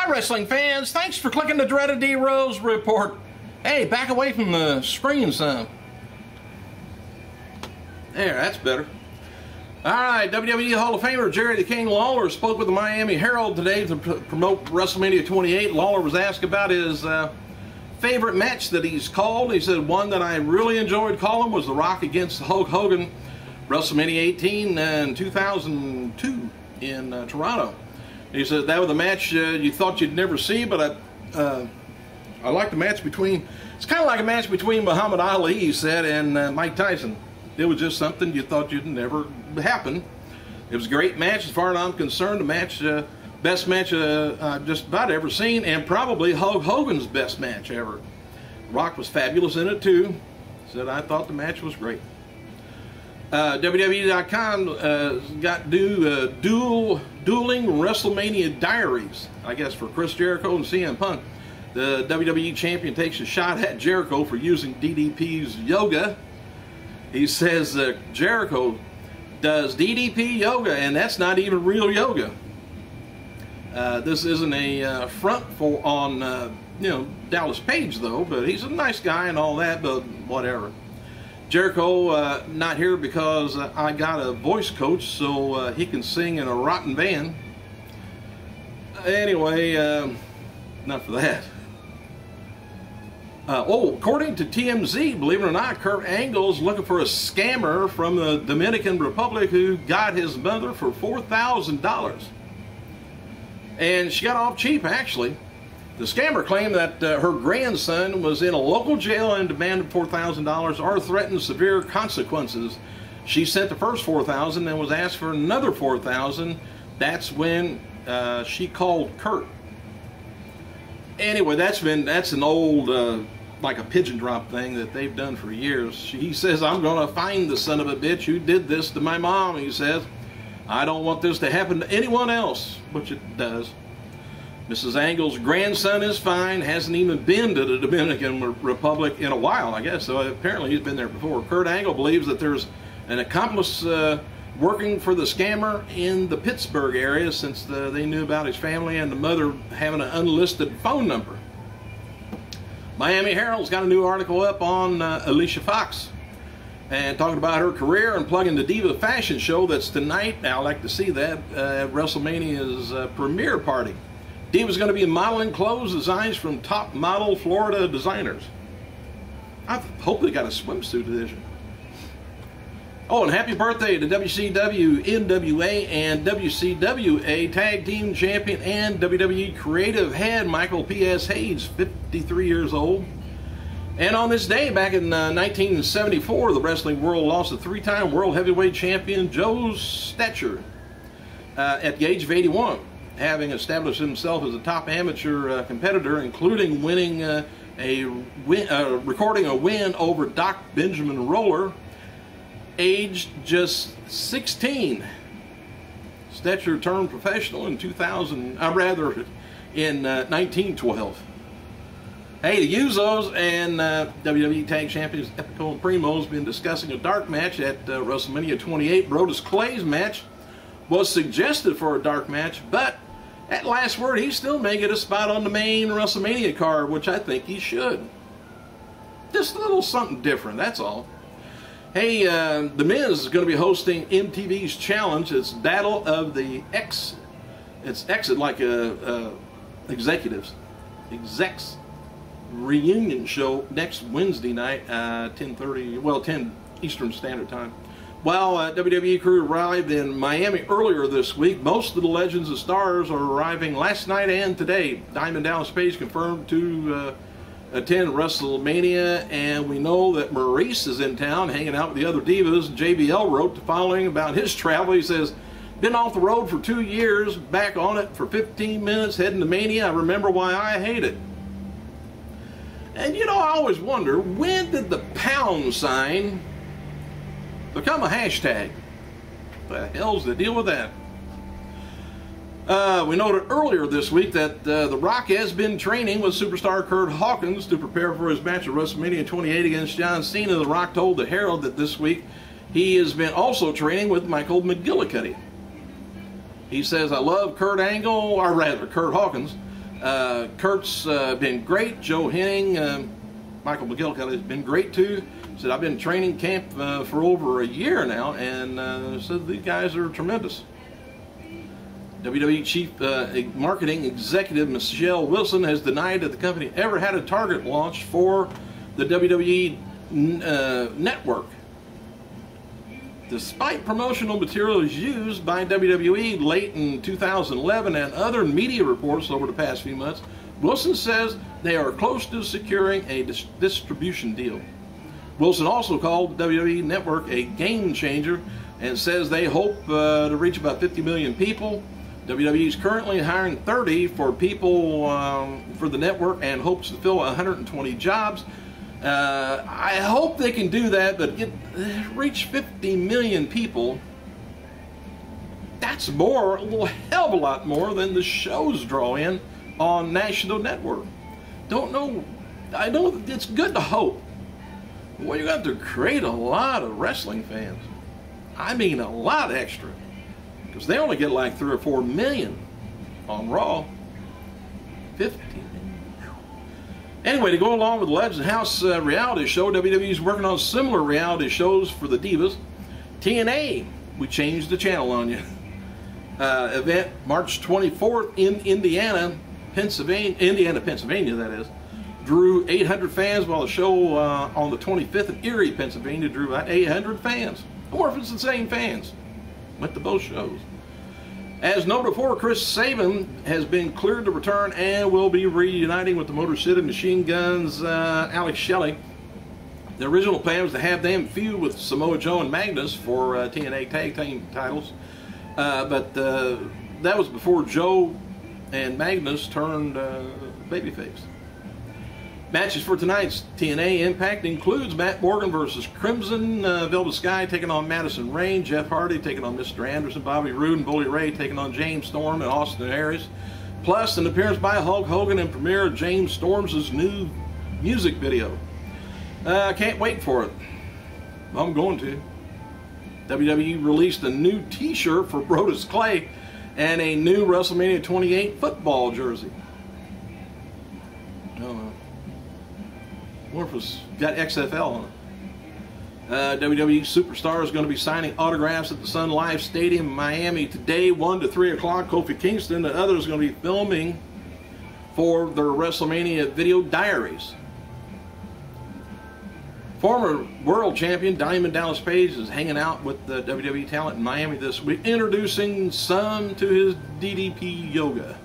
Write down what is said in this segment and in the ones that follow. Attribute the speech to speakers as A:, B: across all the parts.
A: Hi, wrestling fans. Thanks for clicking the dreaded D Rose report. Hey, back away from the screen some. There, that's better. All right, WWE Hall of Famer Jerry the King Lawler spoke with the Miami Herald today to promote WrestleMania 28. Lawler was asked about his favorite match that he's called. He said, one that I really enjoyed calling was The Rock against Hulk Hogan, WrestleMania 18 in 2002 in Toronto. He said that was a match you thought you'd never see, but I liked the match between, it's kind of like a match between Muhammad Ali, he said, and Mike Tyson. It was just something you thought you'd never happen. It was a great match as far as I'm concerned. The match, best match I've just about ever seen, and probably Hulk Hogan's best match ever. Rock was fabulous in it too. Said I thought the match was great. WWE.com got dueling WrestleMania diaries, I guess, for Chris Jericho and CM Punk. The WWE champion takes a shot at Jericho for using DDP's yoga. He says Jericho does DDP yoga, and that's not even real yoga. This isn't a front on Dallas Page though, but he's a nice guy and all that, but whatever. Jericho not here because I got a voice coach so he can sing in a rotten band. Anyway, enough for that. According to TMZ, believe it or not, Kurt Angle's looking for a scammer from the Dominican Republic who got his mother for $4,000. And she got off cheap, actually. The scammer claimed that her grandson was in a local jail and demanded $4,000 or threatened severe consequences. She sent the first $4,000 and was asked for another $4,000. That's when she called Kurt. Anyway, that's an old, like a pigeon drop thing that they've done for years. He says, I'm going to find the son of a bitch who did this to my mom, he says. I don't want this to happen to anyone else, which it does. Mrs. Angle's grandson is fine, hasn't even been to the Dominican Republic in a while, I guess. So apparently he's been there before. Kurt Angle believes that there's an accomplice working for the scammer in the Pittsburgh area since they knew about his family and the mother having an unlisted phone number. Miami Herald's got a new article up on Alicia Fox and talking about her career and plugging the Diva fashion show that's tonight. Now, I'd like to see that at WrestleMania's premiere party. Diva's going to be modeling clothes designs from top model Florida designers. I hope they got a swimsuit edition. Oh, and happy birthday to WCW, NWA, and WCWA Tag Team Champion and WWE Creative Head Michael P.S. Hayes, 53 years old. And on this day, back in 1974, the wrestling world lost a three-time World Heavyweight Champion, Joe Stetcher, at the age of 81, having established himself as a top amateur competitor, including winning recording a win over Doc Benjamin Roller, aged just 16. Stetcher turned professional in 1912. Hey, the Usos and WWE Tag Champions Epico and Primo's been discussing a dark match at WrestleMania 28. Brodus Clay's match was suggested for a dark match, but at last word, he still may get a spot on the main WrestleMania card, which I think he should. Just a little something different, that's all. Hey, The Miz is going to be hosting MTV's Challenge. It's Battle of the X. It's exit like executives. Execs reunion show next Wednesday night, 10:30. Well, 10 Eastern Standard Time. While WWE crew arrived in Miami earlier this week, most of the Legends of Stars are arriving last night and today. Diamond Dallas Page confirmed to attend WrestleMania, and we know that Maurice is in town hanging out with the other divas. JBL wrote the following about his travel. He says, been off the road for 2 years, back on it for 15 minutes, heading to Mania. I remember why I hate it. And you know, I always wonder, when did the pound sign become a hashtag? What the hell's the deal with that? We noted earlier this week that The Rock has been training with superstar Kurt Hawkins to prepare for his match at WrestleMania 28 against John Cena. The Rock told the Herald that this week he has been also training with Michael McGillicuddy. He says, I love Kurt Angle, or rather Kurt Hawkins. Kurt's been great. Joe Henning, Michael McGillicuddy has been great too. Said, I've been in training camp for over a year now, and said these guys are tremendous. WWE Chief Marketing Executive Michelle Wilson has denied that the company ever had a target launch for the WWE network. Despite promotional materials used by WWE late in 2011 and other media reports over the past few months, Wilson says they are close to securing a distribution deal. Wilson also called the WWE Network a game changer and says they hope to reach about 50 million people. WWE is currently hiring 30 for people for the network and hopes to fill 120 jobs. I hope they can do that, but reach 50 million people. That's more, a little hell of a lot more than the shows draw in on national network. Don't know. I know it's good to hope. Well, you have to create a lot of wrestling fans. I mean, a lot extra, because they only get like 3 or 4 million on Raw. 50 million. Anyway, to go along with the Legends House reality show, WWE is working on similar reality shows for the Divas. TNA, we changed the channel on you. Event March 24th in Indiana, Pennsylvania, that is. Drew 800 fans, while the show on the 25th in Erie, Pennsylvania, drew about 800 fans. I wonder if it's the same fans. Went to both shows. As noted before, Chris Sabin has been cleared to return and will be reuniting with the Motor City Machine Guns' Alex Shelley. The original plan was to have them feud with Samoa Joe and Magnus for TNA Tag Team titles, but that was before Joe and Magnus turned babyface. Matches for tonight's TNA Impact includes Matt Morgan versus Crimson, Velvet Sky taking on Madison Rayne, Jeff Hardy taking on Mr. Anderson, Bobby Roode and Bully Ray taking on James Storm and Austin Aries. Plus an appearance by Hulk Hogan and premiere of James Storm's new music video. I can't wait for it. I'm going to. WWE released a new t-shirt for Brodus Clay and a new WrestleMania 28 football jersey. I don't know. I wonder if it's got XFL on it. WWE Superstar is going to be signing autographs at the Sun Life Stadium in Miami today, 1 to 3 o'clock. Kofi Kingston and others are going to be filming for their WrestleMania video diaries. Former world champion Diamond Dallas Page is hanging out with the WWE talent in Miami this week, introducing some to his DDP yoga.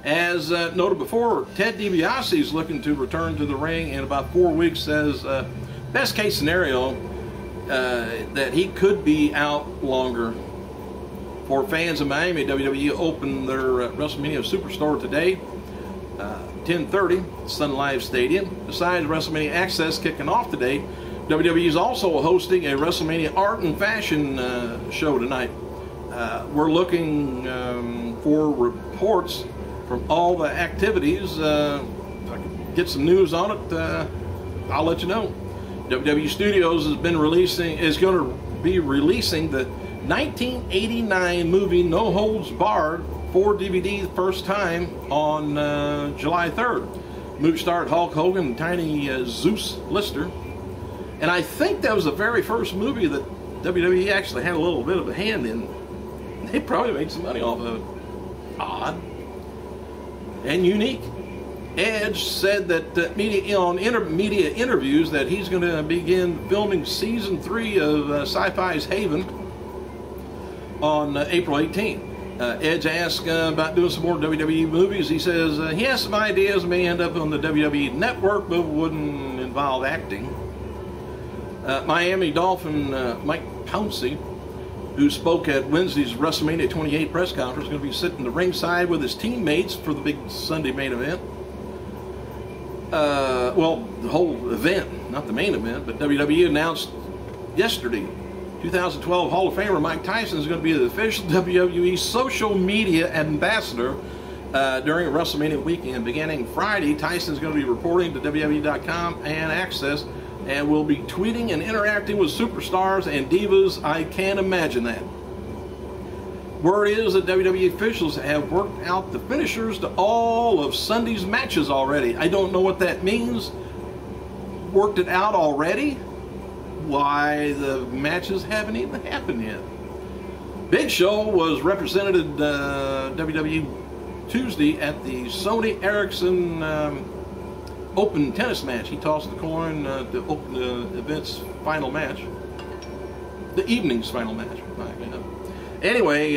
A: As noted before, Ted DiBiase is looking to return to the ring in about 4 weeks. Says best case scenario that he could be out longer. For fans of Miami, WWE opened their WrestleMania Superstore today, 10:30, Sun Life Stadium. Besides WrestleMania Access kicking off today, WWE is also hosting a WrestleMania Art and Fashion show tonight. We're looking for reports from all the activities. If I can get some news on it, I'll let you know. WWE Studios is going to be releasing the 1989 movie No Holds Barred for DVD the first time on July 3rd. Movie starred Hulk Hogan and Tiny Zeus Lister. And I think that was the very first movie that WWE actually had a little bit of a hand in. They probably made some money off of it. Odd and unique. Edge said that media interviews that he's going to begin filming season 3 of Sci-Fi's Haven on April 18th. Edge asked about doing some more WWE movies. He says he has some ideas, may end up on the WWE network, but wouldn't involve acting. Miami Dolphin Mike Pouncey, who spoke at Wednesday's WrestleMania 28 press conference, is going to be sitting the ringside with his teammates for the big Sunday main event. Well, the whole event, not the main event, but WWE announced yesterday 2012 Hall of Famer Mike Tyson is going to be the official WWE social media ambassador during WrestleMania weekend. Beginning Friday, Tyson is going to be reporting to WWE.com and Access, and will be tweeting and interacting with superstars and divas. I can't imagine that. Word is that WWE officials have worked out the finishers to all of Sunday's matches already. I don't know what that means. Worked it out already? Why, the matches haven't even happened yet. Big Show was represented at WWE Tuesday at the Sony Ericsson Open tennis match. He tossed the coin to open the event's final match. The evening's final match. Anyway,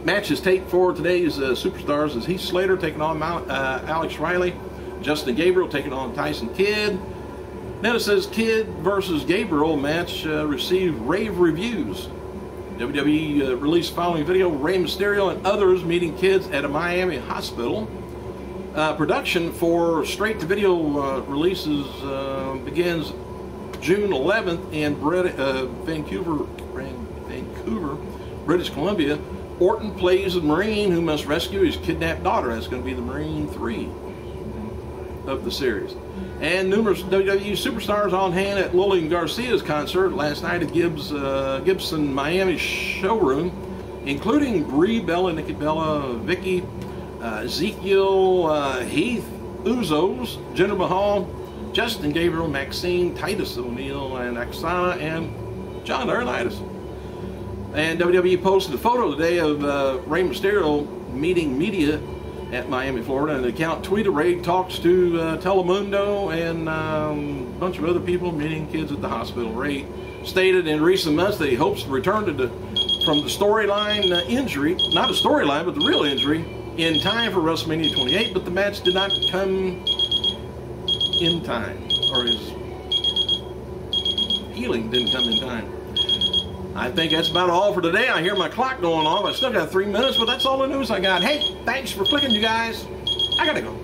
A: match is taped for today's superstars as Heath Slater taking on Alex Riley, Justin Gabriel taking on Tyson Kidd. Then it says Kidd versus Gabriel match received rave reviews. WWE released following video, Rey Mysterio and others meeting kids at a Miami hospital. Production for straight-to-video releases begins June 11th in Vancouver, British Columbia. Orton plays a Marine who must rescue his kidnapped daughter. That's going to be the Marine 3 of the series. And numerous WWE superstars on hand at Lillian Garcia's concert last night at Gibson Miami showroom, including Brie Bella, Nikki Bella, Vicky, Ezekiel, Heath, Uzos, Jinder Mahal, Justin Gabriel, Maxine, Titus O'Neil, and Oksana, and John Laurinaitis. And WWE posted a photo today of Rey Mysterio meeting media at Miami, Florida, and the account tweeted Rey talks to Telemundo and a bunch of other people meeting kids at the hospital. Rey stated in recent months that he hopes to return from the storyline injury, not a storyline, but the real injury, in time for WrestleMania 28, but the match did not come in time, or his healing didn't come in time. I think that's about all for today. I hear my clock going off. I still got 3 minutes, but that's all the news I got. Hey, thanks for clicking, you guys. I gotta go.